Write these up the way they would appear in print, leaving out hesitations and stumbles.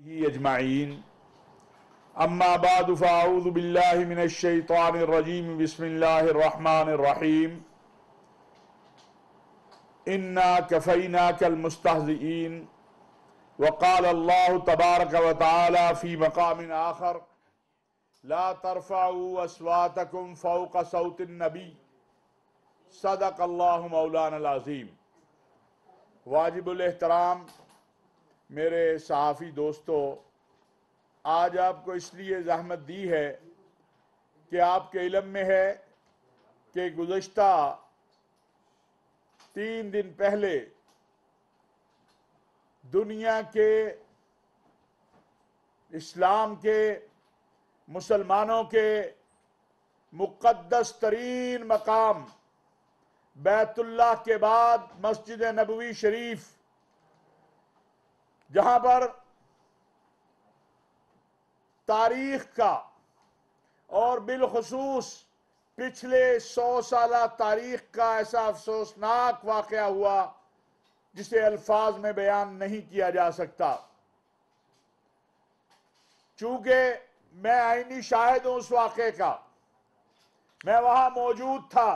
ही अजमाइन अम्मा बाद फ़अऊज़ु बिल्लाहि मिनश शैतानिर रजीम बिस्मिल्लाहिर रहमानिर रहीम इन्ना कफ़ैनाकल मुस्तहज़िईन वक़ाल अल्लाहु तबारक व तआला फ़ी मक़ामिन आख़र ला तरफ़अू अस्वातकुम फ़ौक़ सौतिन नबी सदक़ल्लाहु मौलानल अज़ीम। वाजिबुल एहतराम मेरे सहाफ़ी दोस्तों, आज आपको इसलिए ज़हमत दी है कि आपके इल्म में है कि गुज़श्ता 3 दिन पहले दुनिया के इस्लाम के मुसलमानों के मुक़द्दस तरीन मकाम बैतुल्लाह के बाद मस्जिद नबवी शरीफ, जहां पर तारीख का और बिलखुसूस पिछले 100 साल तारीख का ऐसा अफसोसनाक वाक़या हुआ जिसे अल्फाज में बयान नहीं किया जा सकता। चूंकि मैं आईनी शाहिद हूं उस वाक़े का, मैं वहां मौजूद था,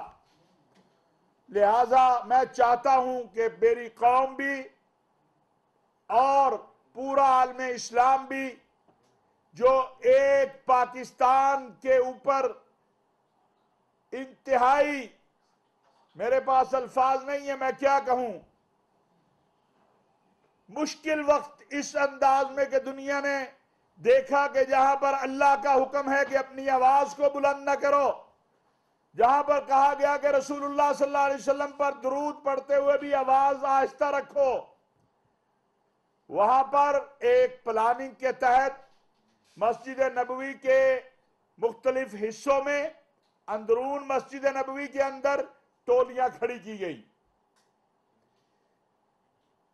लिहाजा मैं चाहता हूं कि मेरी कौम भी और पूरा आलम इस्लाम भी, जो एक पाकिस्तान के ऊपर इंतहाई, मेरे पास अल्फाज नहीं है, मैं क्या कहूं, मुश्किल वक्त इस अंदाज में कि दुनिया ने देखा कि जहां पर अल्लाह का हुक्म है कि अपनी आवाज को बुलंद न करो, जहां पर कहा गया कि रसूलुल्लाह सल्लल्लाहु अलैहि वसल्लम पर दुरूद पढ़ते हुए भी आवाज आहिस्ता रखो, वहां पर एक प्लानिंग के तहत मस्जिद नबवी के मुख्तलिफ हिस्सों में अंदरून मस्जिद नबवी के अंदर टोलियां खड़ी की गई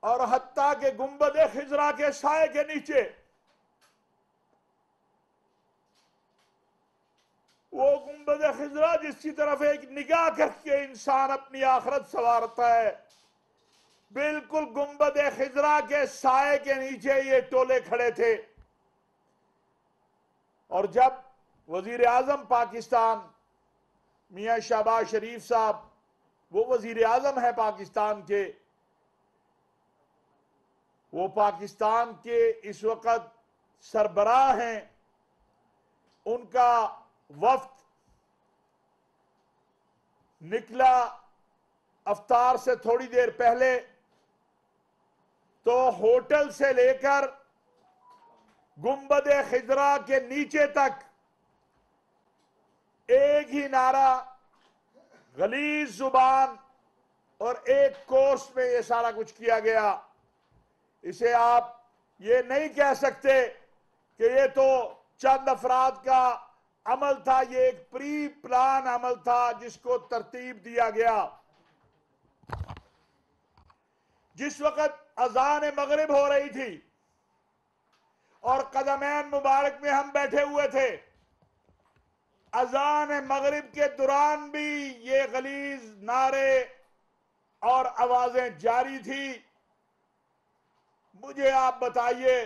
और हत्ता के गुंबद खिजरा के साए के नीचे वो गुंबद खिजरा जिसकी तरफ एक निगाह करके इंसान अपनी आखिरत संवारता है, बिल्कुल गुंबद खिजरा के साए के नीचे ये टोले खड़े थे। और जब वजीर आजम पाकिस्तान मियां शहबाज शरीफ साहब, वो वजीर आजम है पाकिस्तान के, वो पाकिस्तान के इस वक्त सरबराह हैं, उनका वफ्द निकला अफ्तार से थोड़ी देर पहले, तो होटल से लेकर गुंबद खिजरा के नीचे तक एक ही नारा, गलीज जुबान और एक कोर्स में ये सारा कुछ किया गया। इसे आप ये नहीं कह सकते कि ये तो चंद अफराद का अमल था, ये एक प्री प्लान अमल था जिसको तरतीब दिया गया। जिस वक्त अजान मगरिब हो रही थी और कदमैन मुबारक में हम बैठे हुए थे, अजान मगरिब के दौरान भी ये गलीज नारे और आवाजें जारी थी। मुझे आप बताइए,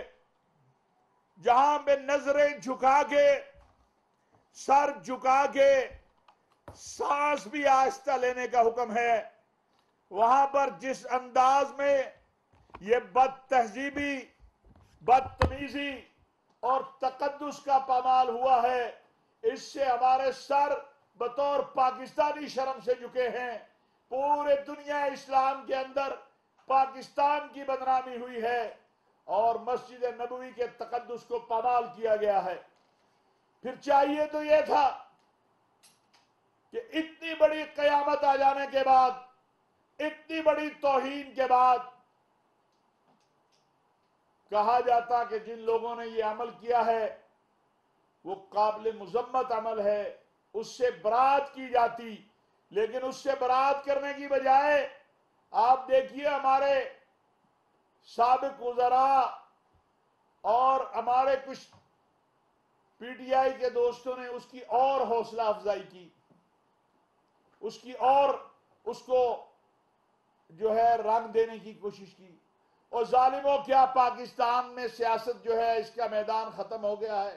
जहां पे नजरें झुका के, सर झुका के सांस भी आहिस्ता लेने का हुक्म है, वहां पर जिस अंदाज में ये बदतहजीबी, बदतमीजी और तकद्दुस का पामाल हुआ है, इससे हमारे सर बतौर पाकिस्तानी शर्म से झुके हैं। पूरे दुनिया इस्लाम के अंदर पाकिस्तान की बदनामी हुई है और मस्जिद नबवी के तकद्दुस को पामाल किया गया है। फिर चाहिए तो यह था कि इतनी बड़ी कयामत आ जाने के बाद, इतनी बड़ी तौहीन के बाद कहा जाता कि जिन लोगों ने यह अमल किया है वो काबिल मुजम्मत अमल है, उससे बरात की जाती। लेकिन उससे बरात करने की बजाय आप देखिए, हमारे साबिक वज़रा और हमारे कुछ पीटीआई के दोस्तों ने उसकी और हौसला अफजाई की, उसकी और उसको जो है रंग देने की कोशिश की और जालिमों, क्या पाकिस्तान में सियासत जो है इसका मैदान खत्म हो गया है?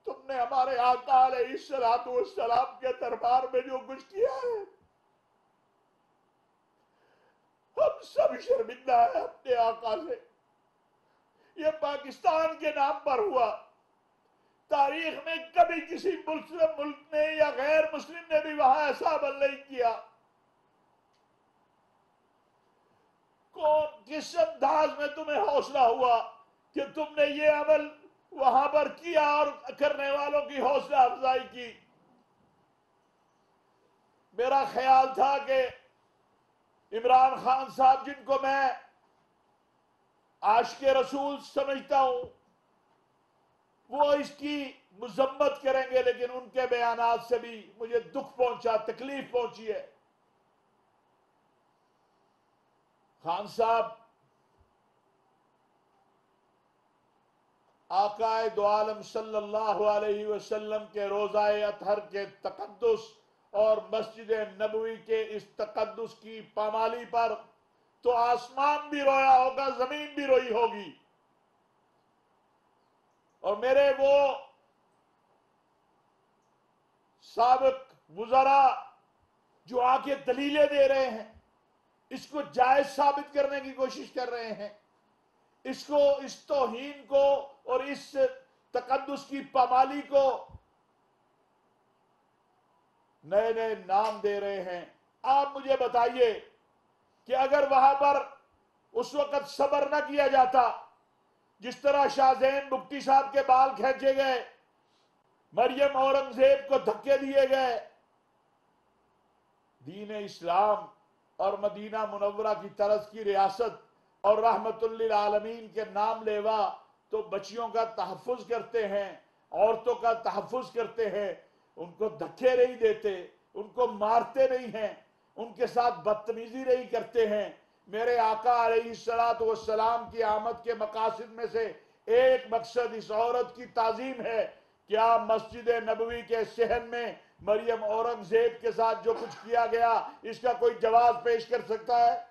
तुमने हमारे आका अलैहिस्सलातु वस्सलाम के दरबार में जो कुछ किया है, हम सब शर्मिंदा है अपने आका से। ये पाकिस्तान के नाम पर हुआ, तारीख में कभी किसी मुस्लिम मुल्क ने या गैर मुस्लिम ने भी वहां ऐसा अमल नहीं किया। कौन, किस अंदाज में तुम्हें हौसला हुआ कि तुमने ये अमल वहां पर किया और करने वालों की हौसला अफजाई की? मेरा ख्याल था कि इमरान खान साहब, जिनको मैं आशिक़े रसूल समझता हूं, वो इसकी मुजम्मत करेंगे, लेकिन उनके बयानात से भी मुझे दुख पहुंचा, तकलीफ पहुंची है। खान साहब आकाए दो आलम सल्लल्लाहु अलैहि वसल्लम के रोज़ाए अतहर के तकद्दुस और मस्जिद नबवी के इस तकद्दुस की पामाली पर तो आसमान भी रोया होगा, जमीन भी रोई होगी। और मेरे वो साबिक वुज़रा जो आके दलीलें दे रहे हैं, इसको जायज साबित करने की कोशिश कर रहे हैं, इसको, इस तौहीन को और इस तकद्दुस की पामाली को नए नए नाम दे रहे हैं। आप मुझे बताइए कि अगर वहां पर उस वक्त सब्र न किया जाता, जिस तरह शाहजैन बुख्ती साहब के बाल खींचे गए, मरियम औरंगजेब को धक्के दिए गए, दीन इस्लाम और मदीना मुनव्वरा की तरस की रियासत और रहमतुल लिल आलमीन के नाम लेवा तो बच्चियों का तहफ़्फ़ुज़ करते हैं, औरतों का तहफ़्फ़ुज़ करते हैं, उनको धक्के नहीं देते, उनको मारते नहीं हैं, उनके साथ बदतमीजी नहीं करते हैं। मेरे आका अलैहिस्सलातु वस्सलाम की आमद के मकासद में से एक मकसद इस औरत की ताज़ीम है। क्या मस्जिद नबवी के सहन में मरियम औरंगजेब के साथ जो कुछ किया गया, इसका कोई जवाब पेश कर सकता है?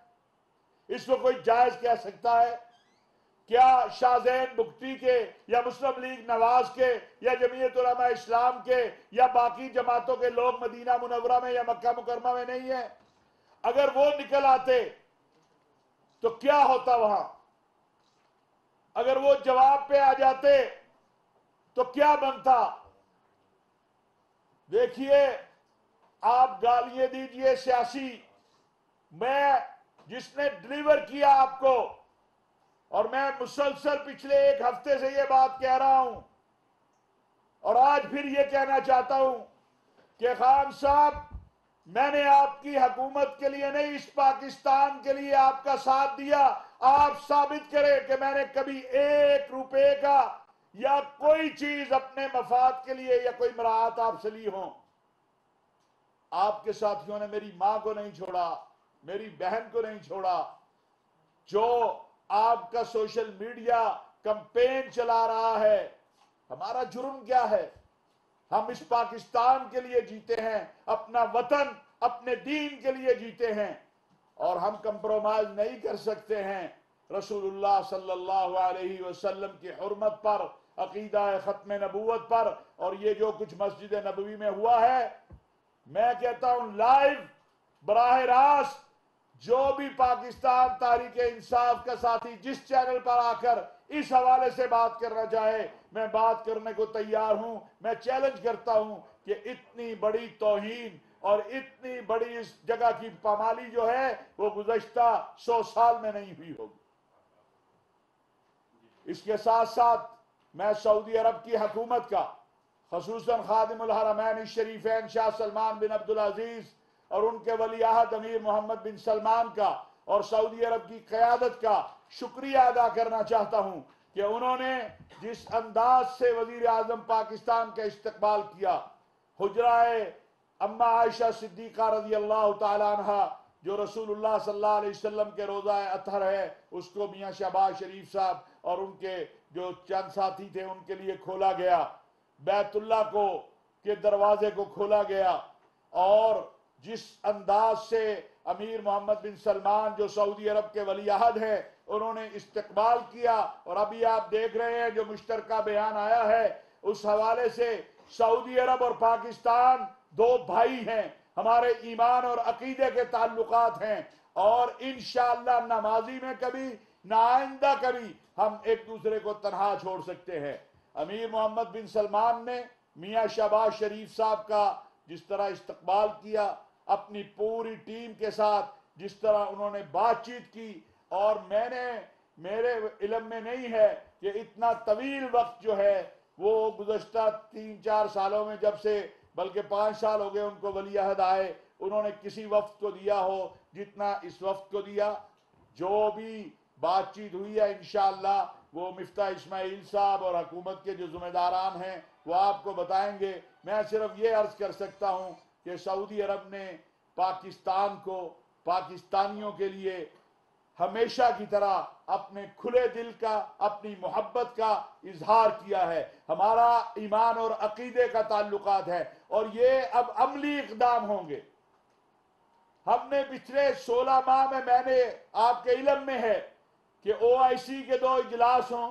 इसको कोई जायज कह सकता है? क्या शाहजैन बुख्ती के या मुस्लिम लीग नवाज के या जमीयत उलमा इस्लाम के या बाकी जमातों के लोग मदीना मुनव्वरा में या मक्का मुकरमा में नहीं है? अगर वो निकल आते तो क्या होता वहां? अगर वो जवाब पे आ जाते तो क्या बनता? देखिए, आप गालियां दीजिए सियासी, मैं जिसने डिलीवर किया आपको, और मैं मुसलसल पिछले एक हफ्ते से ये बात कह रहा हूं और आज फिर ये कहना चाहता हूं कि खान साहब, मैंने आपकी हुकूमत के लिए नहीं, इस पाकिस्तान के लिए आपका साथ दिया। आप साबित करें कि मैंने कभी एक रुपए का या कोई चीज अपने मफाद के लिए या कोई मराहत आपसे ली हो। आपके साथियों ने मेरी मां को नहीं छोड़ा, मेरी बहन को नहीं छोड़ा। जो आपका सोशल मीडिया कैंपेन चला रहा है, हमारा जुर्म क्या है? हम इस पाकिस्तान के लिए जीते हैं, अपना वतन, अपने दीन के लिए जीते हैं, और हम कंप्रोमाइज नहीं कर सकते हैं रसूलुल्लाह सल्लल्लाहु अलैहि वसल्लम की हुर्मत पर, अकीदा खत्म नबूवत पर। और ये जो कुछ मस्जिद नबवी में हुआ है, मैं कहता हूं लाइव बराह रास्त जो भी पाकिस्तान तारीख इंसाफ का साथी जिस चैनल पर आकर इस हवाले से बात करना चाहे, मैं बात करने को तैयार हूं। मैं चैलेंज करता हूं कि इतनी बड़ी तौहीन और इतनी बड़ी इस जगह की पामाली जो है वो गुज़श्ता 100 साल में नहीं हुई होगी। इसके साथ साथ मैं सऊदी अरब की हुकूमत का, खसूसन खादिमुल हरमैन शरीफैन शाह सलमान बिन अब्दुल अजीज और उनके वली अहद अमीर मोहम्मद बिन सलमान का और सऊदी अरब की क़यादत का शुक्रिया अदा करना चाहता हूं कि उन्होंने जिस अंदाज से वजीर आजम पाकिस्तान का इस्तकबाल किया। हुजराए अम्मा आयशा सिद्दीक़ा रज़ी अल्लाह तआला अन्हा, जो रसूलुल्लाह सल्लल्लाहु अलैहि वसल्लम के रोज़ा अतहर है, उसको मियाँ शहबाज शरीफ साहब और उनके जो चंद साथी थे उनके लिए खोला गया। बैतुल्लाह को के दरवाजे को खोला गया। और जिस अंदाज से अमीर मोहम्मद बिन सलमान जो सऊदी अरब के वली अहद हैं, उन्होंने इस्तकबाल किया। और अभी आप देख रहे हैं जो मुश्तरका बयान आया है, उस हवाले से सऊदी अरब और पाकिस्तान दो भाई हैं, हमारे ईमान और अकीदे के ताल्लुकात हैं, और इंशाअल्लाह ना माजी में कभी ना आइंदा कभी हम एक दूसरे को तनहा छोड़ सकते हैं। अमीर मोहम्मद बिन सलमान ने मियां शहबाज शरीफ साहब का जिस तरह इस्तकबाल किया, अपनी पूरी टीम के साथ जिस तरह उन्होंने बातचीत की, और मेरे इल्म में नहीं है कि इतना तवील वक्त जो है वो गुज़श्ता 3-4 सालों में, जब से बल्कि 5 साल हो गए उनको वली अहद आए, उन्होंने किसी वक्त को दिया हो जितना इस वक्त को दिया। जो भी बातचीत हुई है इंशाअल्लाह वो मिफ्ता इस्माइल साहब और हुकूमत के जो जिम्मेदारान हैं वो आपको बताएंगे। मैं सिर्फ ये अर्ज कर सकता हूं कि सऊदी अरब ने पाकिस्तान को, पाकिस्तानियों के लिए हमेशा की तरह अपने खुले दिल का, अपनी मोहब्बत का इजहार किया है। हमारा ईमान और अकीदे का ताल्लुकात है, और ये अब अमली इकदाम होंगे। हमने पिछले 16 माह में, मैंने आपके इल्म में है कि OIC के 2 इजलास हों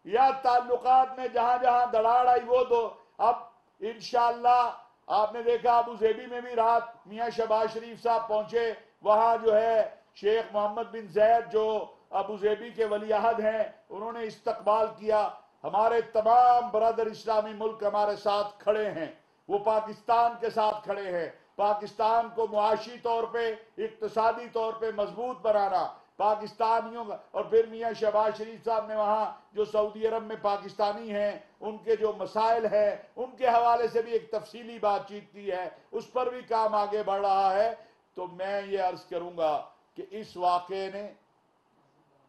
या ताल्लुकात में जहां जहां दराड़ आई वो दो। अब इंशाअल्लाह आपने देखा अबू ज़ेबी में भी रात मियां शहबाज शरीफ साहब पहुंचे, वहां जो है शेख मोहम्मद बिन जैद जो अबू ज़ेबी के वली अहद हैं, उन्होंने इस्तकबाल किया। हमारे तमाम बरदर इस्लामी मुल्क हमारे साथ खड़े हैं, वो पाकिस्तान के साथ खड़े हैं। पाकिस्तान को मुआशी तौर पे, इक्तसादी तौर पे मजबूत बनाना पाकिस्तानियों का। और फिर मियां शहबाज शरीफ साहब ने वहां जो सऊदी अरब में पाकिस्तानी हैं उनके जो मसाइल हैं उनके हवाले से भी एक तफसीली बातचीत की है, उस पर भी काम आगे बढ़ रहा है। तो मैं ये अर्ज करूंगा कि इस वाक़े ने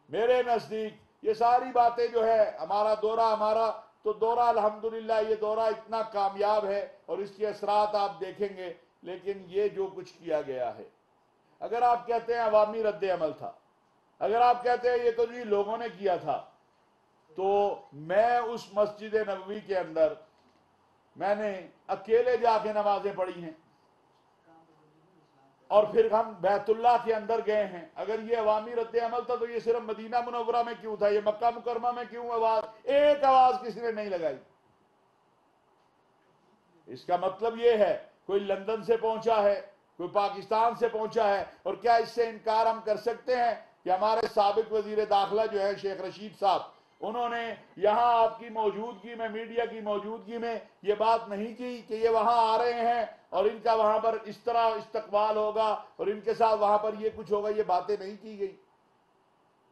मेरे नजदीक ये सारी बातें जो है, हमारा तो दौरा अल्हम्दुलिल्लाह ये दौरा इतना कामयाब है और इसके असरात आप देखेंगे। लेकिन ये जो कुछ किया गया है, अगर आप कहते हैं अवामी रद्द अमल था, अगर आप कहते हैं ये तो जी लोगों ने किया था, तो मैं उस मस्जिद नबवी के अंदर मैंने अकेले जाके नमाजें पढ़ी हैं, और फिर हम बैतुल्लाह के अंदर गए हैं। अगर ये अवामी रद्द अमल था तो ये सिर्फ मदीना मुनव्वरा में क्यों था, ये मक्का मुकरमा में क्यों एक आवाज किसी ने नहीं लगाई? इसका मतलब ये है कोई लंदन से पहुंचा है, कोई पाकिस्तान से पहुंचा है, और क्या इससे इनकार हम कर सकते हैं कि हमारे साबिक वजीर दाखिला जो है शेख रशीद साहब, उन्होंने यहां आपकी मौजूदगी में, मीडिया की मौजूदगी में ये बात नहीं की कि ये वहां आ रहे हैं और इनका वहां पर इस तरह इस्तकबाल होगा और इनके साथ वहां पर ये कुछ होगा, ये बातें नहीं की गई।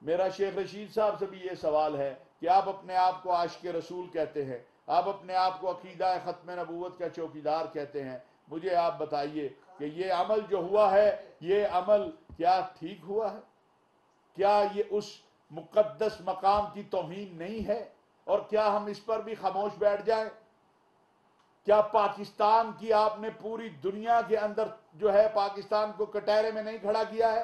मेरा शेख रशीद साहब से भी ये सवाल है कि आप अपने आप को आशिक रसूल कहते हैं, आप अपने आप को अकीदा खत्म नबूवत का चौकीदार कहते हैं, मुझे आप बताइए कि ये अमल जो हुआ है, ये अमल क्या ठीक हुआ है? क्या ये उस मुकद्दस मकाम की तौहीन नहीं है? और क्या हम इस पर भी खामोश बैठ जाएं? क्या पाकिस्तान की आपने पूरी दुनिया के अंदर जो है पाकिस्तान को कटहरे में नहीं खड़ा किया है?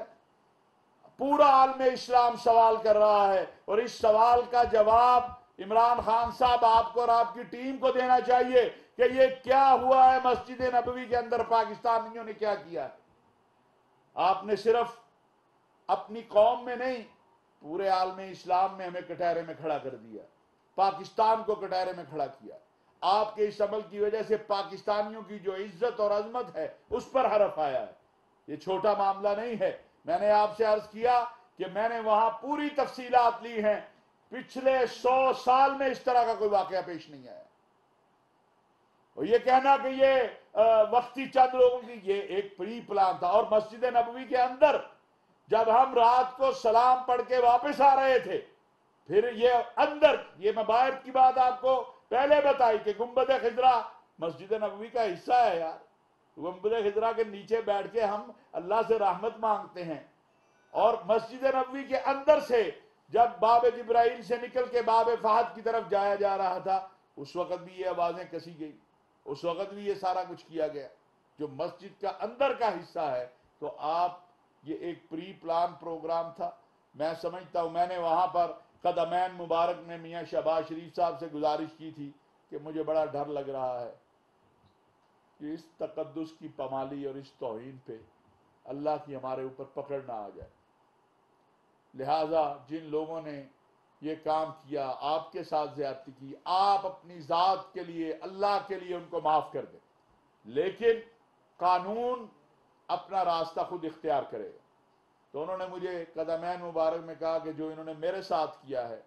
पूरा आलम इस्लाम सवाल कर रहा है, और इस सवाल का जवाब इमरान खान साहब आपको और आपकी टीम को देना चाहिए कि ये क्या हुआ है मस्जिद नबवी के अंदर, पाकिस्तानियों ने क्या किया है। आपने सिर्फ अपनी कौम में नहीं, पूरे आलम इस्लाम में हमें कटहरे में खड़ा कर दिया, पाकिस्तान को कटहरे में खड़ा किया। आपके इस अमल की वजह से पाकिस्तानियों की जो इज्जत और अजमत है उस पर हरफ आया है। ये छोटा मामला नहीं है। मैंने आपसे अर्ज किया कि मैंने वहां पूरी तफसीलात ली हैं, पिछले 100 साल में इस तरह का कोई वाकया पेश नहीं आया। और ये कहना कि ये वक्ती चंद लोगों की, ये एक प्री प्लान था। और मस्जिद नबवी के अंदर जब हम रात को सलाम पढ़ के वापस आ रहे थे, फिर ये अंदर, ये मैं बाहर की बात आपको पहले बताई कि गुंबद खिजरा मस्जिद नबवी का हिस्सा है यार। गुंबद खिजरा के नीचे बैठ के हम अल्लाह से रहमत मांगते हैं। और मस्जिद नबवी के अंदर से जब बाब जिब्राइल से निकल के बाब फहद की तरफ जाया जा रहा था, उस वक्त भी ये आवाजें कसी गई, उस वक्त भी ये सारा कुछ किया गया जो मस्जिद का अंदर का हिस्सा है। तो आप, ये एक प्री प्लान प्रोग्राम था। मैं समझता हूं, मैंने वहां पर कदमैन मुबारक ने मियां शहबाज शरीफ साहब से गुजारिश की थी कि मुझे बड़ा डर लग रहा है कि इस तकद्दुस की पमाली और इस तौहीन पे अल्लाह की हमारे ऊपर पकड़ ना आ जाए। लिहाजा जिन लोगों ने ये काम किया, आपके साथ ज्यादती की, आप अपनी जात के लिए, अल्लाह के लिए उनको माफ कर दें, लेकिन कानून अपना रास्ता खुद इख्तियार करेगा। तो उन्होंने मुझे कदमैन मुबारक में कहा कि जो इन्होंने मेरे साथ किया है,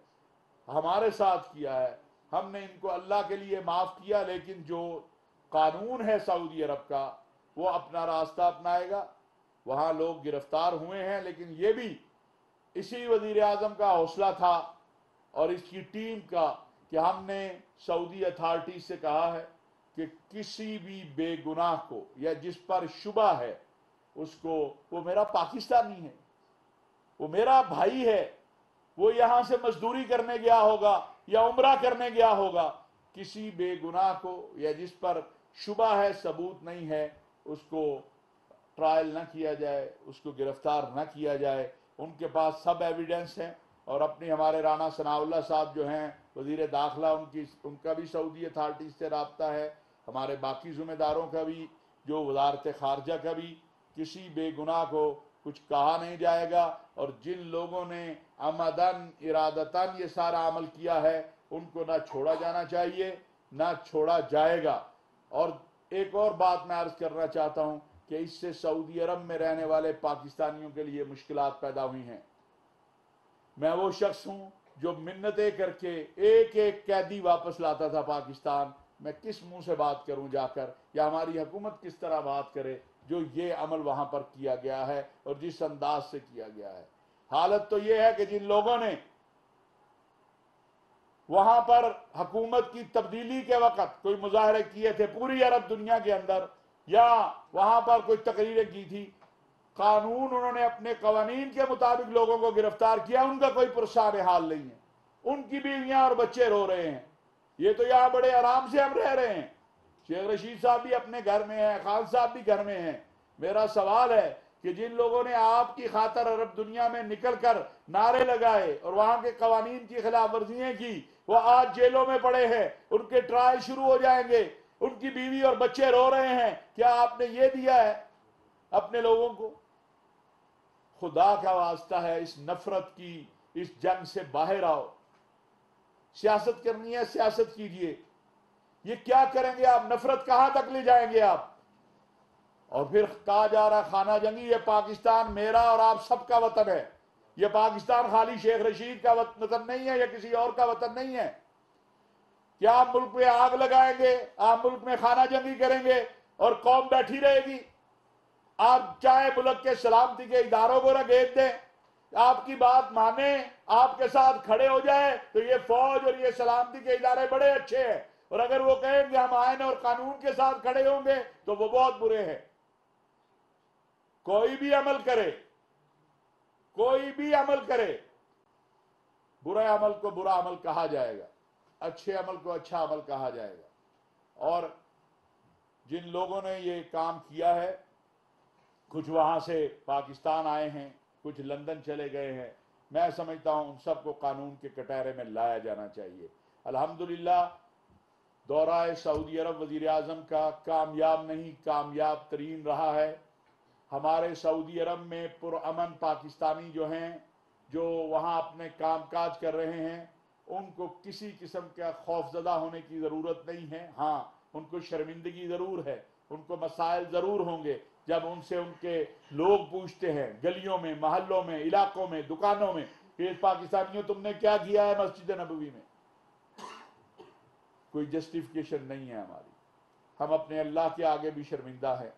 हमारे साथ किया है, हमने इनको अल्लाह के लिए माफ किया, लेकिन जो कानून है सऊदी अरब का वो अपना रास्ता अपनाएगा। वहां लोग गिरफ्तार हुए हैं, लेकिन ये भी इसी वजीर आजम का हौसला था और इसकी टीम का कि हमने सऊदी अथॉरिटी से कहा है कि किसी भी बेगुनाह को या जिस पर शुबा है उसको, वो मेरा पाकिस्तानी है, वो मेरा भाई है, वो यहां से मजदूरी करने गया होगा या उम्रा करने गया होगा, किसी बेगुनाह को या जिस पर शुबा है, सबूत नहीं है, उसको ट्रायल न किया जाए, उसको गिरफ्तार न किया जाए। उनके पास सब एविडेंस है। और अपनी हमारे राना सनाउल्लाह साहब जो हैं वजीर दाखिला, उनका भी सऊदी अथॉरिटी से रब्ता है, हमारे बाकी जिम्मेदारों का भी, जो वजारत खारजा का भी, किसी बेगुनाह को कुछ कहा नहीं जाएगा। और जिन लोगों ने अमदन इरादतन ये सारा अमल किया है उनको ना छोड़ा जाना चाहिए, ना छोड़ा जाएगा। और एक और बात मैं अर्ज करना चाहता हूं कि इससे सऊदी अरब में रहने वाले पाकिस्तानियों के लिए मुश्किलात पैदा हुई हैं। मैं वो शख्स हूं जो मिन्नतें करके एक एक कैदी वापस लाता था पाकिस्तान। मैं किस मुंह से बात करूं जाकर, या हमारी हुकूमत किस तरह बात करे जो ये अमल वहां पर किया गया है और जिस अंदाज से किया गया है। हालत तो ये है कि जिन लोगों ने वहां पर हुकूमत की तब्दीली के वक्त कोई मुजाहरे किए थे पूरी अरब दुनिया के अंदर, या वहां पर कोई तकरीरें की थी, कानून उन्होंने अपने कवानीन के मुताबिक लोगों को गिरफ्तार किया, उनका कोई पुरसान हाल नहीं है। उनकी बीवियां और बच्चे रो रहे हैं। ये तो यहां बड़े आराम से हम रह रहे हैं। शेख रशीद साहब भी अपने घर में हैं, खान साहब भी घर में हैं। मेरा सवाल है कि जिन लोगों ने आपकी खातर अरब दुनिया में निकल कर नारे लगाए और वहां के कवानीन की खिलाफ वर्जियां की, वो आज जेलों में पड़े हैं, उनके ट्रायल शुरू हो जाएंगे, उनकी बीवी और बच्चे रो रहे हैं। क्या आपने ये दिया है अपने लोगों को? खुदा का वास्ता है, इस नफरत की, इस जंग से बाहर आओ। सियासत करनी है, सियासत कीजिए। ये क्या करेंगे आप? नफरत कहां तक ले जाएंगे आप? और फिर कहा जा रहा खाना जंगी, ये पाकिस्तान मेरा और आप सबका वतन है। ये पाकिस्तान खाली शेख रशीद का वतन नहीं है या किसी और का वतन नहीं है। क्या आप मुल्क में आग लगाएंगे, आप मुल्क में खाना जंगी करेंगे और कौम बैठी रहेगी? आप चाहे मुल्क के सलामती के इदारों को रगेद दें, आपकी बात माने, आपके साथ खड़े हो जाए, तो ये फौज और ये सलामती के इदारे बड़े अच्छे हैं। और अगर वो कहेंगे हम आईन और कानून के साथ खड़े होंगे तो वो बहुत बुरे हैं। कोई भी अमल करे, कोई भी अमल करे, बुरे अमल को बुरा अमल कहा जाएगा, अच्छे अमल को अच्छा अमल कहा जाएगा। और जिन लोगों ने ये काम किया है, कुछ वहां से पाकिस्तान आए हैं, कुछ लंदन चले गए हैं, मैं समझता हूं उन सबको कानून के कटहरे में लाया जाना चाहिए। अल्हम्दुलिल्लाह दौरा सऊदी अरब वजीर आजम का कामयाब नहीं, कामयाब तरीन रहा है। हमारे सऊदी अरब में पुरअमन पाकिस्तानी जो हैं, जो वहाँ अपने कामकाज कर रहे हैं, उनको किसी किस्म का खौफजदा होने की ज़रूरत नहीं है। हाँ, उनको शर्मिंदगी ज़रूर है, उनको मसाइल ज़रूर होंगे जब उनसे उनके लोग पूछते हैं गलियों में, महल्लों में, इलाकों में, दुकानों में कि पाकिस्तानियों तुमने क्या किया है मस्जिद नबवी में। कोई जस्टिफिकेशन नहीं है हमारी। हम अपने अल्लाह के आगे भी शर्मिंदा हैं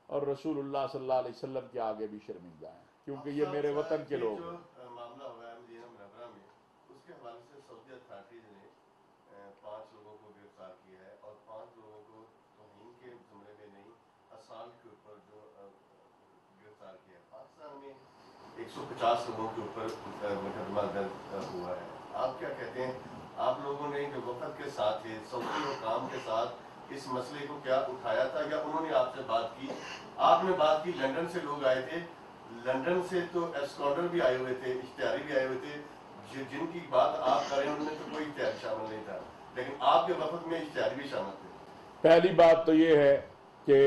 और रसूलुल्लाह सल्लल्लाहु अलैहि वसल्लम के आगे भी शर्मिंदा हैं, क्योंकि ये मेरे वतन के लोग हैं। मामला हुआ है मदीना मुनव्वरा में, उसके हवाले से सऊदी अथॉरिटीज ने 5 लोगों को गिरफ्तार किया है और 5 लोगों को तौहीन के जुमले में नहीं, असाल्ट के ऊपर जो गिरफ्तार किया है। पाकिस्तान में 150 लोगों के ऊपर मुकदमा दर्ज हुआ है। आप क्या कहते हैं, आप लोगों ने जो वफद के साथ थे, सऊदी हुकाम के साथ इस मसले को क्या उठाया था या उन्होंने आपसे बात की? आपने बात की, लंदन से लोग आए थे, लंदन से तो एस्कॉर्डर भी आए हुए थे, इश्तिहारी भी आए हुए थे, जिनकी बात आप कर रहे हैं उनमें तो कोई इश्तिहारी शामिल नहीं था, लेकिन आपके वफद में इश्तिहारी भी शामिल थे। पहली बात तो ये है कि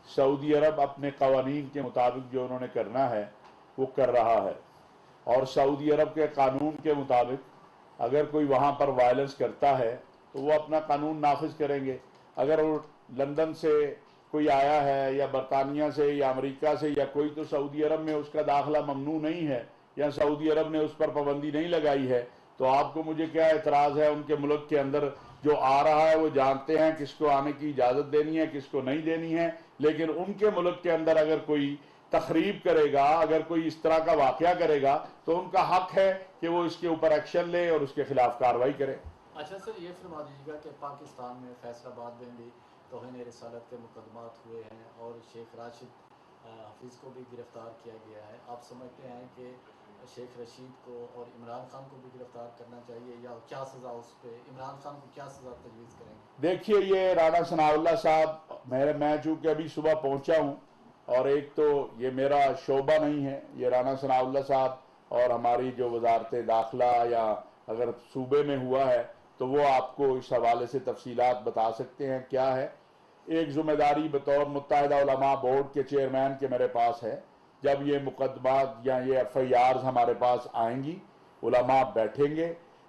सऊदी अरब अपने कवानीन के मुताबिक जो उन्होंने करना है वो कर रहा है, और सऊदी अरब के कानून के मुताबिक अगर कोई वहाँ पर वायलेंस करता है तो वो अपना कानून नाफिज करेंगे। अगर वो लंदन से कोई आया है या बरतानिया से या अमेरिका से या कोई, तो सऊदी अरब में उसका दाखिला ममनू नहीं है या सऊदी अरब ने उस पर पाबंदी नहीं लगाई है, तो आपको मुझे क्या एतराज़ है? उनके मुल्क के अंदर जो आ रहा है वो जानते हैं किसको आने की इजाज़त देनी है, किसको नहीं देनी है। लेकिन उनके मुल्क के अंदर अगर कोई तखरीब करेगा, अगर कोई इस तरह का वाक़या करेगा, तो उनका हक है कि वो इसके ऊपर एक्शन ले और उसके खिलाफ कार्रवाई करे। अच्छा सर, ये फरमा दीजिएगा कि पाकिस्तान में फैसलाबाद में भी तौहीन रिसालत के मुकदमात हुए हैं और शेख राशिद हफीज़ को भी गिरफ़्तार किया गया है। आप समझते हैं कि शेख रशीद को और इमरान खान को भी गिरफ़्तार करना चाहिए, या क्या सज़ा उस पर, इमरान खान को क्या सज़ा तजवीज़ करेंगे? देखिए, ये राना सनाउल्लाह साहब, मैं चूँकि अभी सुबह पहुँचा हूँ और एक तो ये मेरा शोबा नहीं है, ये राना सनाउल्लाह साहब और हमारी जो वजारत दाखिला या अगर सूबे में हुआ है तो वो आपको इस हवाले से तफसीलात बता सकते हैं क्या है। एक ज़िम्मेदारी बतौर मुत्तहिदा उलमा बोर्ड के चेयरमैन के मेरे पास है, जब ये मुकदमात या ये FIRs हमारे पास आएंगी, उलमा बैठेंगे,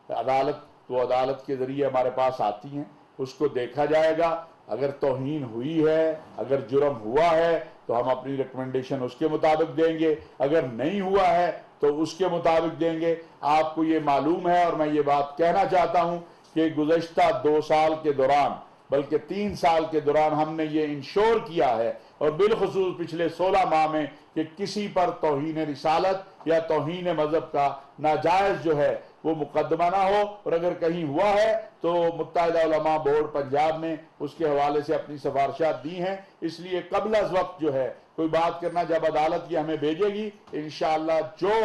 अदालत तो अदालत के ज़रिए हमारे पास आती हैं, उसको देखा जाएगा। अगर तौहीन हुई है, अगर जुर्म हुआ है तो हम अपनी रिकमेंडेशन उसके मुताबिक देंगे, अगर नहीं हुआ है तो उसके मुताबिक देंगे। आपको ये मालूम है और मैं ये बात कहना चाहता हूँ कि गुज़श्ता 2 साल के दौरान, बल्कि 3 साल के दौरान हमने ये इंश्योर किया है, और बिलखुसूस पिछले 16 माह में, कि किसी पर तौहीन रिसालत या तौहीन मजहब का नाजायज़ जो है वो मुकदमा ना हो। और अगर कहीं हुआ है तो मुत्तहिदा उलमा बोर्ड पंजाब ने उसके हवाले से अपनी सिफारिशात दी हैं। इसलिए कबल अज़ वक्त जो है कोई बात करना, जब अदालत की हमें भेजेगी, इंशाअल्लाह जो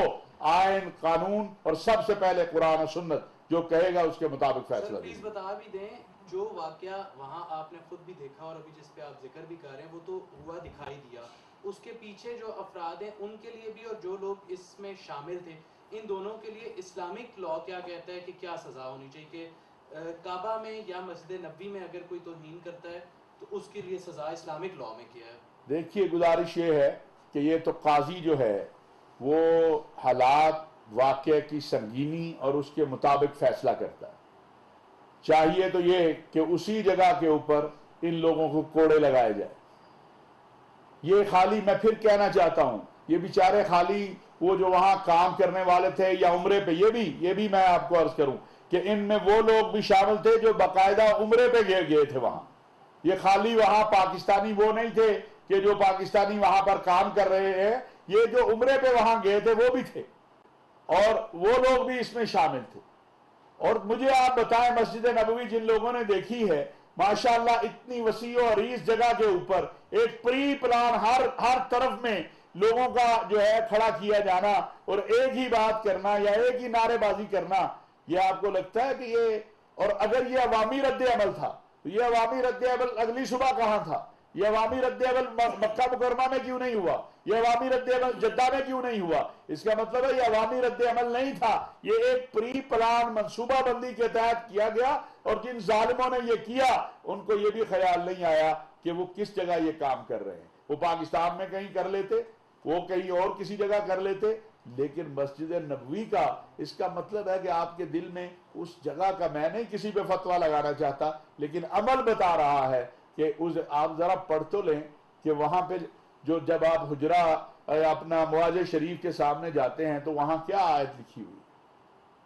आइन कानून और सबसे पहले कुरान और सुन्नत जो कहेगा उसके मुताबिक फैसला प्लीज बता भी दें, जो वाकया वहाँ आपने खुद भी देखा और अभी जिस पे आप जिक्र भी कर रहे हैं वो तो हुआ दिखाई दिया, उसके पीछे जो अफराद हैं उनके लिए भी और जो लोग इसमें शामिल थे, इन दोनों के लिए इस्लामिक लॉ क्या कहता है कि क्या सज़ा होनी चाहिए? कि काबा में या मस्जिद नबी में अगर कोई तौहीन करता है तो उसके लिए सज़ा इस्लामिक लॉ में क्या है? देखिए, गुजारिश ये है कि ये तो काजी जो है वो हालात वाक़े की संगीनी और उसके मुताबिक फैसला करता है। चाहिए तो ये कि उसी जगह के ऊपर इन लोगों को कोड़े लगाए जाए। ये खाली, मैं फिर कहना चाहता हूं, ये बेचारे खाली वो जो वहां काम करने वाले थे या उम्रे पे, ये भी मैं आपको अर्ज करूं कि इनमें वो लोग भी शामिल थे जो बाकायदा उम्रे पे गए थे वहां। ये खाली वहां पाकिस्तानी वो नहीं थे कि जो पाकिस्तानी वहां पर काम कर रहे हैं, ये जो उम्रे पे वहां गए थे वो भी थे, और वो लोग भी इसमें शामिल थे। और मुझे आप बताएं, मस्जिद नबवी जिन लोगों ने देखी है, माशाअल्लाह इतनी वसी और इस जगह के ऊपर एक प्री प्लान हर तरफ में लोगों का जो है खड़ा किया जाना और एक ही बात करना या एक ही नारेबाजी करना, ये आपको लगता है कि ये, और अगर ये अवामी रद्द अमल था तो ये अवामी रद्द अमल अगली सुबह कहां था? ये अवामी रद्द अमल मक्का मुकरमा में क्यों नहीं हुआ? ये अवामी रद्द अमल जद्दा में क्यों नहीं हुआ? इसका मतलब है ये अवामी रद्द अमल नहीं था, ये एक प्री प्लान मनसूबाबंदी के तहत किया गया, और जिन जालिमों ने ये किया उनको ये भी ख्याल नहीं आया कि वो किस जगह ये काम कर रहे हैं। वो पाकिस्तान में कहीं कर लेते, वो कहीं और किसी जगह कर लेते, लेकिन मस्जिद नबवी का, इसका मतलब है कि आपके दिल में उस जगह का, मैं नहीं किसी पे फतवा लगाना चाहता, लेकिन अमल बता रहा है कि उस, आप जरा पढ़ तो लें कि वहां पे जो, जब आप हुजरा अपना मुआज़ शरीफ के सामने जाते हैं तो वहां क्या आयत लिखी हुई,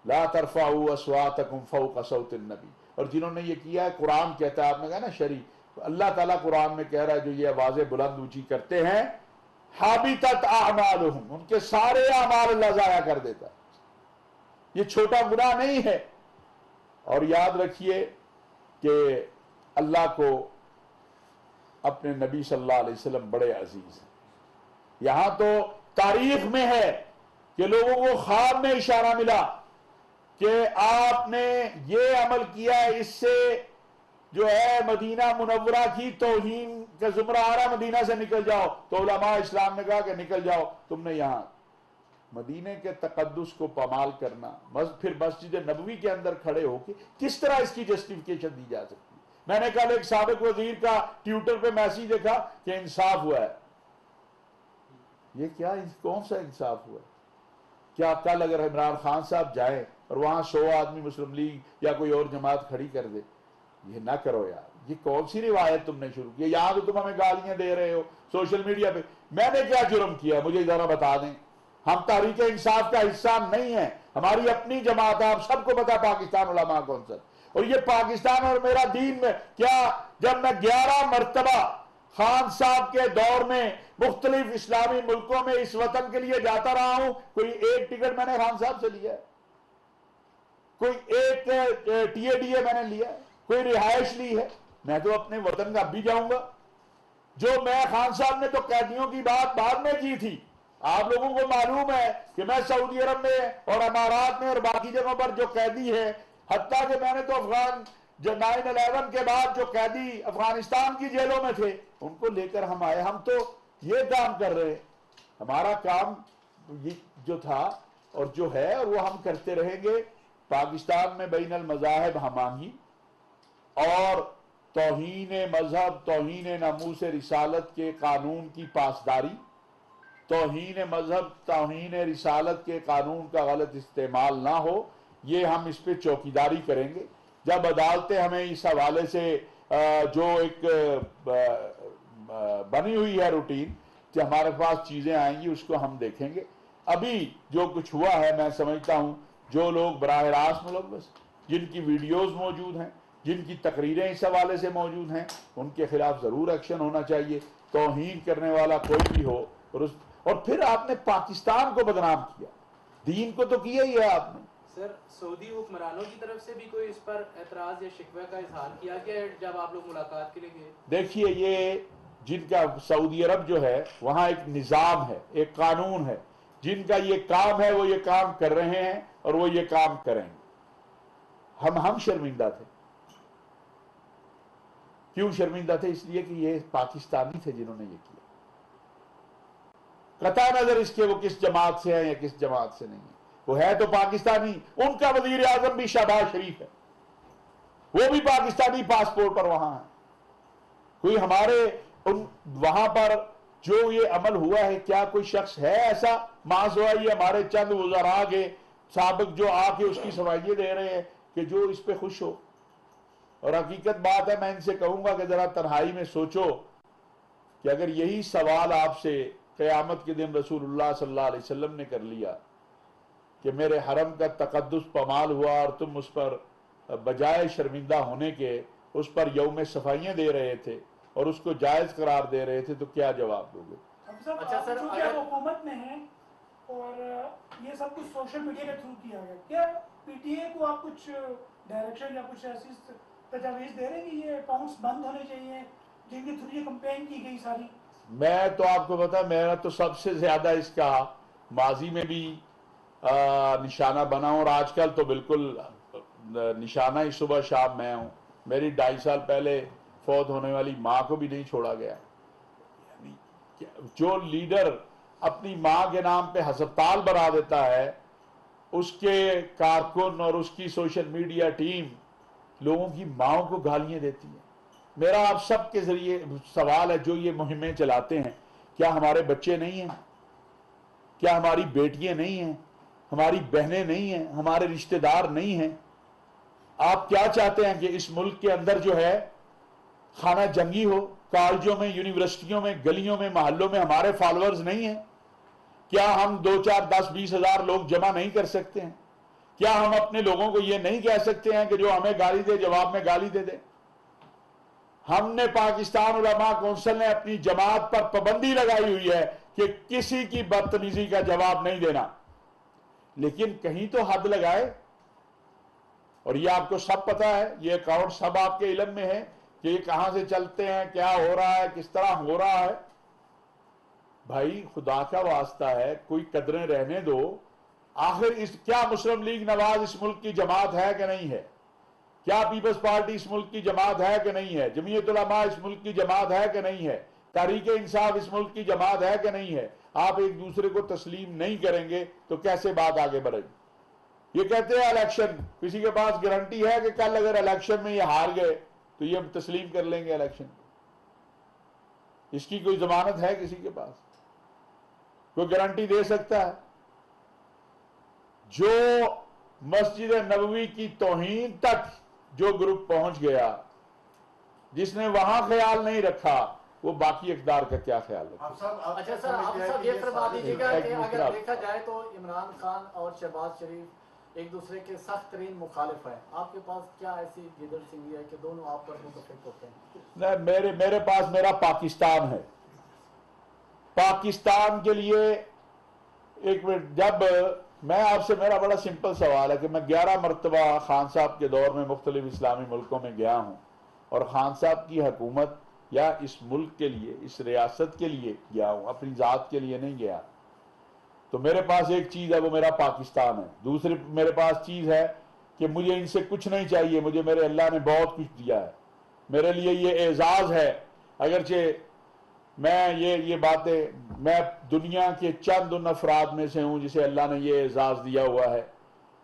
ला तरफाऊ अस्वातकुम फौका सौतिन नबी। और जिन्होंने ये किया है, कुरान कहता है, आपने कहा ना शरी, अल्लाह ताला कुरान में कह रहा है जो ये आवाजें बुलंद ऊंची करते हैं, हाबितत आमालुहुम, उनके सारे अमाल अल्लाह ज़ाया कर देता है। ये छोटा गुनाह नहीं है। और याद रखिए कि अल्लाह को अपने नबी सल्लल्लाहु अलैहि वसल्लम बड़े अजीज हैं। यहां तो तारीख में है कि लोगों को ख्वाब में इशारा मिला कि आपने ये अमल किया है, इससे जो है मदीना मुनव्वरा की तौहीन का जुमरा आ रहा, मदीना से निकल जाओ। तो उलमा इस्लाम ने कहा कि निकल जाओ, तुमने यहां मदीने के तकद्दुस को पामाल करना, फिर मस्जिद नबवी के अंदर खड़े होकर किस तरह इसकी जस्टिफिकेशन दी जा सकती है? मैंने कल एक साबिक वजीर का ट्विटर पे मैसेज देखा कि इंसाफ हुआ है। ये क्या, कौन सा इंसाफ हुआ? क्या कल अगर इमरान खान साहब जाए और वहां 100 आदमी मुस्लिम लीग या कोई और जमात खड़ी कर दे? ये ना करो यार, ये कौन सी रिवायत तुमने शुरू की? यहां तो तुम हमें गालियां दे रहे हो सोशल मीडिया पे। मैंने क्या जुर्म किया, मुझे जरा बता दें। हम तहरीक इंसाफ का हिस्सा नहीं है, हमारी अपनी जमात है, आप सबको पता पाकिस्तान उलमा कौंसिल। और ये पाकिस्तान और मेरा दीन में क्या, जब मैं 11 मरतबा खान साहब के दौर में मुख्तलिफ इस्लामी मुल्कों में इस वतन के लिए जाता रहा हूं, कोई एक टिकट मैंने खान साहब से लिया है? कोई एक टीएडीए मैंने लिया है? कोई रिहायश ली है? मैं तो अपने वतन का भी जाऊंगा। जो मैं, खान साहब ने तो कैदियों की बात बाद में की थी। आप लोगों को मालूम है कि मैं सऊदी अरब में और अमारात में और बाकी जगहों पर जो कैदी है, हत्ता कि मैंने तो अफगान जो 9/11 के बाद जो कैदी अफगानिस्तान की जेलों में थे उनको लेकर हम आए। हम तो ये काम कर रहे हैं, हमारा काम ये जो था और जो है और वो हम करते रहेंगे। पाकिस्तान में बैनुल मज़ाहिब हमाही और तौहीन मजहब, तौहीन नमूस रिसालत के कानून की पासदारी, तौहीन मजहब, तौहीन रिसालत के कानून का गलत इस्तेमाल ना हो, ये हम इस पे चौकीदारी करेंगे। जब अदालतें हमें इस हवाले से जो एक बनी हुई है रूटीन कि हमारे पास चीजें आएंगी, उसको हम देखेंगे। अभी जो कुछ हुआ है, मैं समझता हूं जो लोग बराह रास्त मुलव्वस, जिनकी वीडियोस मौजूद हैं, जिनकी तकरीरें इस हवाले से मौजूद हैं, उनके खिलाफ जरूर एक्शन होना चाहिए। तौहीन करने वाला कोई भी हो। और फिर आपने पाकिस्तान को बदनाम किया, दीन को तो किया ही है आपने। सर, सऊदी हुक्मरानों की तरफ से भी कोई इस पर एतराज या शिकवे का इजहार किया गया जब आप लोग मुलाकात के लिए गए? देखिए, ये जिनका सऊदी अरब जो है वहां एक निजाम है, एक कानून है, जिनका ये काम है वो ये काम कर रहे हैं और वो ये काम करेंगे। हम शर्मिंदा थे। क्यों शर्मिंदा थे? इसलिए कि ये पाकिस्तानी थे जिन्होंने ये किया। कता नजर इसके वो किस जमात से है या किस जमात से नहीं है, वो है तो पाकिस्तानी। उनका वजीर आजम भी शहबाज शरीफ है, वो भी पाकिस्तानी पासपोर्ट पर वहां है। कोई हमारे वहां पर जो ये अमल हुआ है, क्या कोई शख्स है ऐसा मास हुआ? ये हमारे चंद वज़रा के साबिक जो आके उसकी सवाइयां दे रहे हैं कि जो इस पे खुश हो। और हकीकत बात है, मैं इनसे कहूंगा कि जरा तन्हाई में सोचो कि अगर यही सवाल आपसे क़यामत के दिन रसूलुल्लाह सल्लल्लाहु अलैहि वसल्लम ने कर लिया कि मेरे हरम का तकद्दुस पमाल हुआ और तुम उस पर बजाय शर्मिंदा होने के उस पर यौम सफाइयां दे रहे थे और उसको जायज करार दे रहे थे, तो क्या जवाब दोगे? अच्छा सर, चूंकि आप हुकूमत में हैं और ये सब कुछ सोशल मीडिया के थ्रू किया गया, क्या पीटीए को आप कुछ डायरेक्शन या कुछ ऐसी तजावीज़ दे रहे हैं कि ये अकाउंट्स बंद होने चाहिए जिनके थ्रू ये कंपेन की गई सारी? मैं तो आपको बता, मेरा तो सबसे ज्यादा इसका माजी में भी निशाना बना और आजकल तो बिल्कुल निशाना ही सुबह शाम मैं हूं। मेरी 2.5 साल पहले फौत होने वाली माँ को भी नहीं छोड़ा गया। जो लीडर अपनी माँ के नाम पे हस्पताल बना देता है, उसके कारकुन और उसकी सोशल मीडिया टीम लोगों की माओं को गालियां देती है। मेरा आप सब के जरिए सवाल है, जो ये मुहिमें चलाते हैं, क्या हमारे बच्चे नहीं हैं? क्या हमारी बेटियां नहीं हैं? हमारी बहनें नहीं हैं? हमारे रिश्तेदार नहीं हैं? आप क्या चाहते हैं कि इस मुल्क के अंदर जो है खाना जंगी हो? कॉलेजों में, यूनिवर्सिटियों में, गलियों में, मोहल्लों में हमारे फॉलोअर्स नहीं हैं? क्या हम 2, 4, 10, 20 हजार लोग जमा नहीं कर सकते हैं? क्या हम अपने लोगों को यह नहीं कह सकते हैं कि जो हमें गाली दे जवाब में गाली दे दे? हमने पाकिस्तान उलमा कौंसिल ने अपनी जमात पर पाबंदी लगाई हुई है कि किसी की बदतमीजी का जवाब नहीं देना, लेकिन कहीं तो हद लगाए। और ये आपको सब पता है, ये अकाउंट सब आपके इल्म में है कि ये कहां से चलते हैं, क्या हो रहा है, किस तरह हो रहा है। भाई खुदा का वास्ता है, कोई कदरें रहने दो। आखिर इस क्या मुस्लिम लीग नवाज इस मुल्क की जमात है कि नहीं है? क्या पीपल्स पार्टी इस मुल्क की जमात है कि नहीं है? जमीयत उलमा इस मुल्क की जमात है कि नहीं है? तहरीक इंसाफ इस मुल्क की जमात है कि नहीं है? आप एक दूसरे को तस्लीम नहीं करेंगे तो कैसे बात आगे बढ़ेगी? ये कहते हैं इलेक्शन, किसी के पास गारंटी है कि कल अगर इलेक्शन में ये हार गए तो ये तस्लीम कर लेंगे इलेक्शन? इसकी कोई जमानत है किसी के पास? कोई गारंटी दे सकता है? जो मस्जिद नबवी की तौहीन तक जो ग्रुप पहुंच गया, जिसने वहां ख्याल नहीं रखा, वो बाकी इक़्तिदार का क्या ख्याल रखा? अच्छा सर, आप सब ये फरमा दीजिएगा कि अगर देखा जाए तो इमरान खान और शहबाज शरीफ एक दूसरे के सख्त तरीन मुखालिफ हैं, आपके पास क्या ऐसी जिदर सिंगी है कि दोनों आप पर मुतफिक होते हैं? नहीं, मेरे पास मेरा पाकिस्तान है। पाकिस्तान के लिए एक मिनट, जब मैं आपसे, मेरा बड़ा सिंपल सवाल है कि मैं 11 मरतबा खान साहब के दौर में मुख्तलिफ इस्लामी मुल्कों में गया हूँ और खान साहब की हुकूमत या इस मुल्क के लिए, इस रियासत के लिए गया हूँ, अपनी ज़ात के लिए नहीं गया। तो मेरे पास एक चीज़ है, वो मेरा पाकिस्तान है। दूसरी मेरे पास चीज़ है कि मुझे इनसे कुछ नहीं चाहिए, मुझे मेरे अल्लाह ने बहुत कुछ दिया है। मेरे लिए ये एजाज़ है, अगरचे मैं ये बातें, मैं दुनिया के चंद उन अफराद में से हूँ जिसे अल्लाह ने ये एजाज़ दिया हुआ है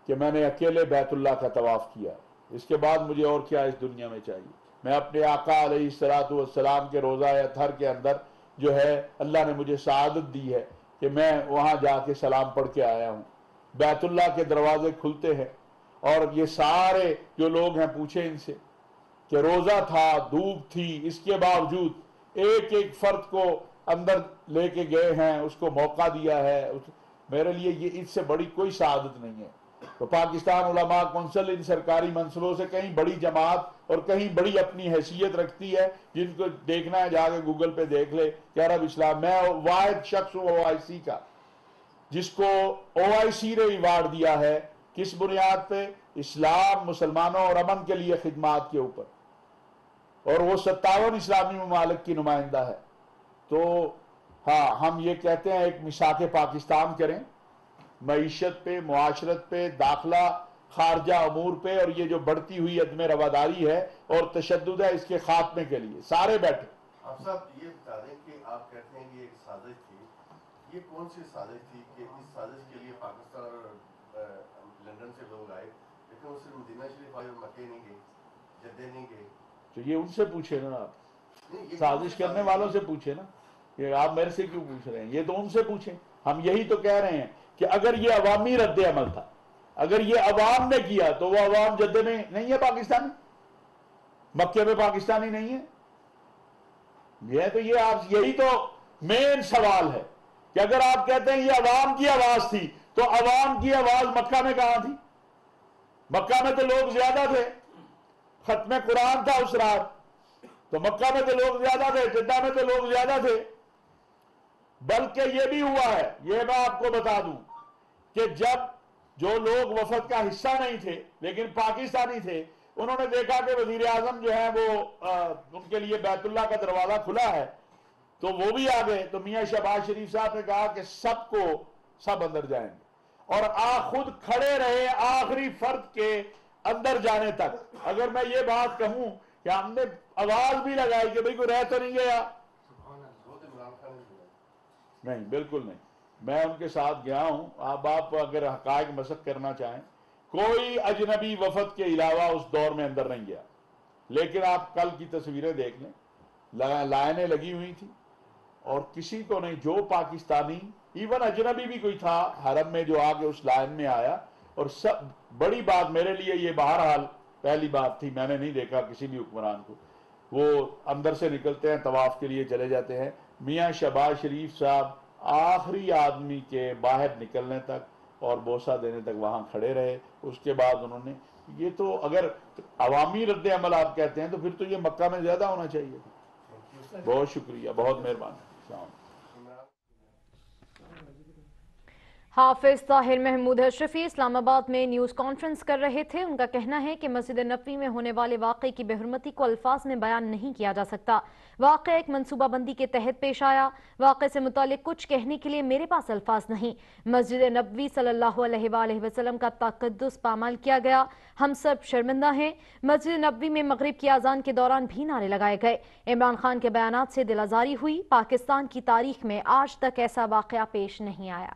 कि मैंने अकेले बैतुल्लाह का तवाफ़ किया। इसके बाद मुझे और क्या इस दुनिया में चाहिए? मैं अपने आका अलैहिस्सलातु वस्सलाम के रोज़ा अतहर के अंदर जो है, अल्लाह ने मुझे सआदत दी है कि मैं वहाँ जाके सलाम पढ़ के आया हूँ। बैतुल्लाह के दरवाजे खुलते हैं और ये सारे जो लोग हैं, पूछे इनसे कि रोज़ा था, धूप थी, इसके बावजूद एक एक फर्द को अंदर लेके गए हैं, उसको मौका दिया है। मेरे लिए ये इससे बड़ी कोई सआदत नहीं है। तो पाकिस्तान उलमा कौंसिल इन सरकारी मंसूबों से कहीं बड़ी जमात और कहीं बड़ी अपनी हैसियत रखती है, जिनको देखना है जाके गूगल पे देख ले कि अरब इस्लाम। मैं वाहिद शख्स हूँ OIC का जिसको OIC ने अवार्ड दिया है। किस बुनियाद पे? इस्लाम, मुसलमानों और अमन के लिए खिदमात के ऊपर, और वो 57 इस्लामी ममालिक की नुमाइंदा है। तो हाँ, हम ये कहते हैं एक मिसाक पाकिस्तान करें, मईशत पे, मुआशरत पे, दाखिला खारजा अमूर पे, और ये जो बढ़ती हुई अदम रवादारी है और तशद्दुद है, इसके खात्मे के लिए सारे बैठे। आप साहब ये बता दें कि आप कहते हैं कि एक साजिश थी, ये कौन सी साजिश थी कि इस साजिश के लिए पाकिस्तान और लंदन से लोग आए, लेकिन वो सिर्फ मदीना शरीफ आए और मक्के नहीं गए, जद्दे नहीं गए? तो ये उनसे पूछे ना आप, साजिश करने वालों से पूछे ना, ये आप मेरे से क्यों पूछ रहे हैं? ये तो उनसे पूछे। हम यही तो कह रहे हैं कि अगर ये अवामी रद्द अमल था, अगर ये अवाम ने किया, तो वो अवाम जद्दे में नहीं है पाकिस्तानी, मक्के में पाकिस्तानी नहीं है। ये तो ये आप, यही तो मेन सवाल है कि अगर आप कहते हैं ये अवाम की आवाज थी, तो अवाम की आवाज मक्का में कहां थी? मक्का में तो लोग ज्यादा थे, खत्म कुरान था उस रात, तो मक्का में तो लोग ज्यादा थे, जिद्दा में तो लोग ज्यादा थे। बल्कि ये भी हुआ है, ये मैं आपको बता दूं कि जब जो लोग वफद का हिस्सा नहीं थे लेकिन पाकिस्तानी थे, उन्होंने देखा कि वजीर आजम जो है वो उनके लिए बैतुल्लाह का दरवाजा खुला है, तो वो भी आ गए। तो मियां शहबाज शरीफ साहब ने कहा कि सब अंदर जाएंगे, और खुद खड़े रहे आखिरी फर्द के अंदर जाने तक। अगर मैं ये बात कहूं कि हमने आवाज भी लगाई कि भाई कोई रह तो नहीं गया, नहीं, बिल्कुल नहीं। मैं उनके साथ गया हूं। आप अगर हकायक मसक करना चाहें, कोई अजनबी वफद के अलावा उस दौर में अंदर नहीं गया। लेकिन आप कल की तस्वीरें देख लें, लाइनें लगी हुई थी और किसी को नहीं, जो पाकिस्तानी, इवन अजनबी भी कोई था हरम में जो आके उस लाइन में आया। और सब बड़ी बात मेरे लिए ये बहरहाल पहली बात थी, मैंने नहीं देखा किसी भी हुक्मरान को, वो अंदर से निकलते हैं, तवाफ के लिए चले जाते हैं। मियां शहबाज शरीफ साहब आखिरी आदमी के बाहर निकलने तक और बोसा देने तक वहां खड़े रहे। उसके बाद उन्होंने, ये तो अगर अवामी रद्द अमल आप कहते हैं तो फिर तो ये मक्का में ज्यादा होना चाहिए। बहुत शुक्रिया, बहुत मेहरबानी। हाफिज ताहिर महमूद अशरफी इस्लामाबाद में न्यूज़ कॉन्फ्रेंस कर रहे थे। उनका कहना है कि मस्जिद नबवी में होने वाले वाक़े की बेहुरमती को अल्फाज में बयान नहीं किया जा सकता। वाक़े एक मनसूबाबंदी के तहत पेश आया। वाक़े से मुतालिक कुछ कहने के लिए मेरे पास अल्फाज नहीं। मस्जिद नबवी सल्लल्लाहु अलैहि वसल्लम का तक़द्दुस पामाल किया गया। हम सब शर्मिंदा हैं। मस्जिद नबवी में मगरिब की अजान के दौरान भी नारे लगाए गए। इमरान खान के बयानात से दिल आज़ारी हुई। पाकिस्तान की तारीख में आज तक ऐसा वाक़या पेश नहीं आया।